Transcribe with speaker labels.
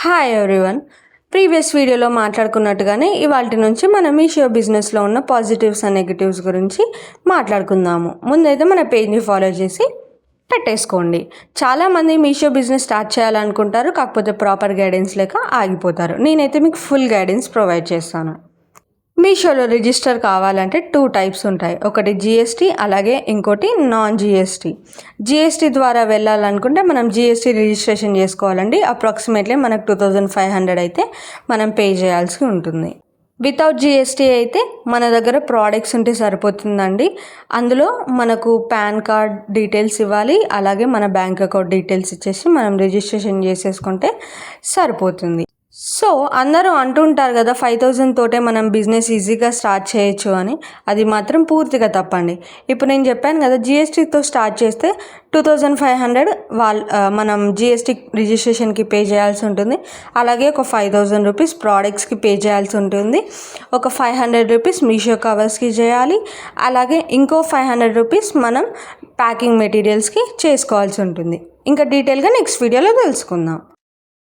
Speaker 1: Hi everyone. Previous వీడియోలో మాట్లాడుకున్నట్టుగానే ఇవాల్టి నుంచి మనం మీషో బిజినెస్లో ఉన్న పాజిటివ్స్ అండ్ నెగిటివ్స్ గురించి మాట్లాడుకుందాము. ముందైతే మన పేజ్ని ఫాలో చేసి పెట్టేసుకోండి. చాలామంది మీషో బిజినెస్ స్టార్ట్ చేయాలనుకుంటారు, కాకపోతే ప్రాపర్ గైడెన్స్ లేక ఆగిపోతారు. నేనైతే మీకు ఫుల్ గైడెన్స్ ప్రొవైడ్ చేస్తాను. మీషోలో రిజిస్టర్ కావాలంటే 2 టైప్స్ ఉంటాయి. ఒకటి జిఎస్టీ, అలాగే ఇంకోటి నాన్ జిఎస్టీ. జిఎస్టీ ద్వారా వెళ్ళాలనుకుంటే మనం జిఎస్టీ రిజిస్ట్రేషన్ చేసుకోవాలండి. అప్రాక్సిమేట్లీ మనకు 2500 అయితే మనం పే చేయాల్సి ఉంటుంది. వితౌట్ జిఎస్టీ అయితే మన దగ్గర ప్రోడక్ట్స్ ఉంటే సరిపోతుందండి. అందులో మనకు పాన్ కార్డ్ డీటెయిల్స్ ఇవ్వాలి, అలాగే మన బ్యాంక్ అకౌంట్ డీటెయిల్స్ ఇచ్చేసి మనం రిజిస్ట్రేషన్ చేసేసుకుంటే సరిపోతుంది. సో అందరూ అంటుంటారు కదా 5000 తోటే మనం బిజినెస్ ఈజీగా స్టార్ట్ చేయొచ్చు అని. అది మాత్రం పూర్తిగా తప్పండి. ఇప్పుడు నేను చెప్పాను కదా, జిఎస్టీతో స్టార్ట్ చేస్తే 2500 మనం జిఎస్టీ రిజిస్ట్రేషన్కి పే చేయాల్సి ఉంటుంది. అలాగే ఒక 5000 రూపీస్ ప్రోడక్ట్స్కి పే చేయాల్సి ఉంటుంది. ఒక 500 రూపీస్ మీషో కవర్స్కి చేయాలి. అలాగే ఇంకో 500 రూపీస్ మనం ప్యాకింగ్ మెటీరియల్స్కి చేసుకోవాల్సి ఉంటుంది. ఇంకా డీటెయిల్గా నెక్స్ట్ వీడియోలో తెలుసుకుందాం.